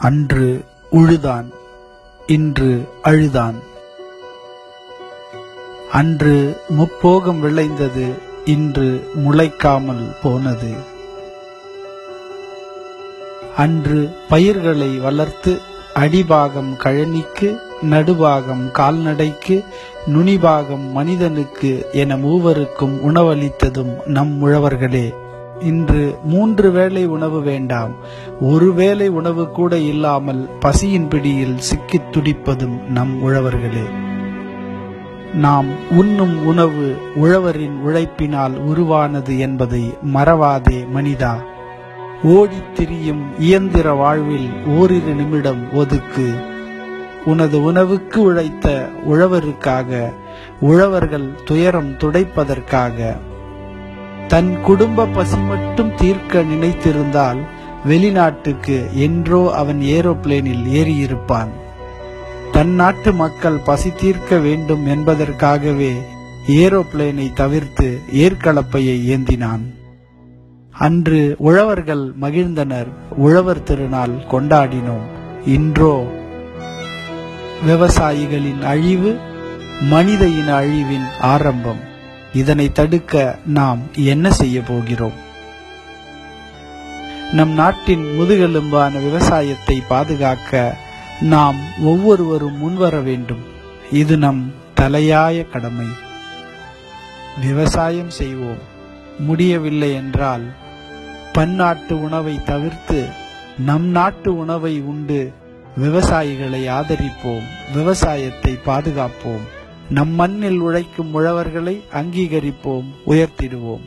அன்று உழுதான், இன்று அழுதான். அன்று முப்போகம் விளைந்தது, இன்று முளைக்காமல் போனது. அன்று பயிர்களை வளர்த்து அடிபாகம் கழனிக்கு, நடுபாகம் கால்நடைக்கு, நுனிபாகம் மனிதனுக்கு என மூவருக்கும் உணவளித்ததும் நம் உழவர்களே. இன்று 3 வேளை உணவு வேண்டாம், ஒரு வேளை உணவு கூட இல்லாமல் பசியின் பிடியில் சிக்கித் துடிப்பதும் நம் உழவர்களே. நாம் உண்ணும் உணவு உழவரின் உழைப்பினால் உருவானது என்பதை மறவாதே மனிதா. ஓடித் திரியும் இயந்திர வாழ்வில் ஓரிரு நிமிடம் ஒதுக்கு. உனது உணவுக்கு உழைத்த உழவருக்காக, உழவர்கள் துயரம் துடைப்பதற்காக. தன் குடும்ப பசி மட்டும் தீர்க்க நினைத்திருந்தால் வெளிநாட்டுக்கு என்றோ அவன் ஏரோப்ளேனில் ஏறியிருப்பான். தன் நாட்டு மக்கள் பசி தீர்க்க வேண்டும் என்பதற்காகவே ஏரோப்ளேனை தவிர்த்து ஏர்கலப்பையை ஏந்தினான். அன்று உழவர்கள் மகிழ்ந்தனர், உழவர் திருநாள் கொண்டாடினோம். இன்றோ விவசாயிகளின் அழிவு மனித இன அழிவின் ஆரம்பம். இதனை தடுக்க நாம் என்ன செய்ய போகிறோம்? நம் நாட்டின் முதுகெலும்பான விவசாயத்தை பாதுகாக்க நாம் ஒவ்வொருவரும் முன்வர வேண்டும். இது நம் தலையாய கடமை. விவசாயம் செய்வோம். முடியவில்லை என்றால் பன்னாட்டு உணவை தவிர்த்து நம் நாட்டு உணவை உண்டு விவசாயிகளை ஆதரிப்போம், விவசாயத்தை பாதுகாப்போம். நம் மண்ணில் உழைக்கும் உழவர்களை அங்கீகரிப்போம், உயர்த்திடுவோம்.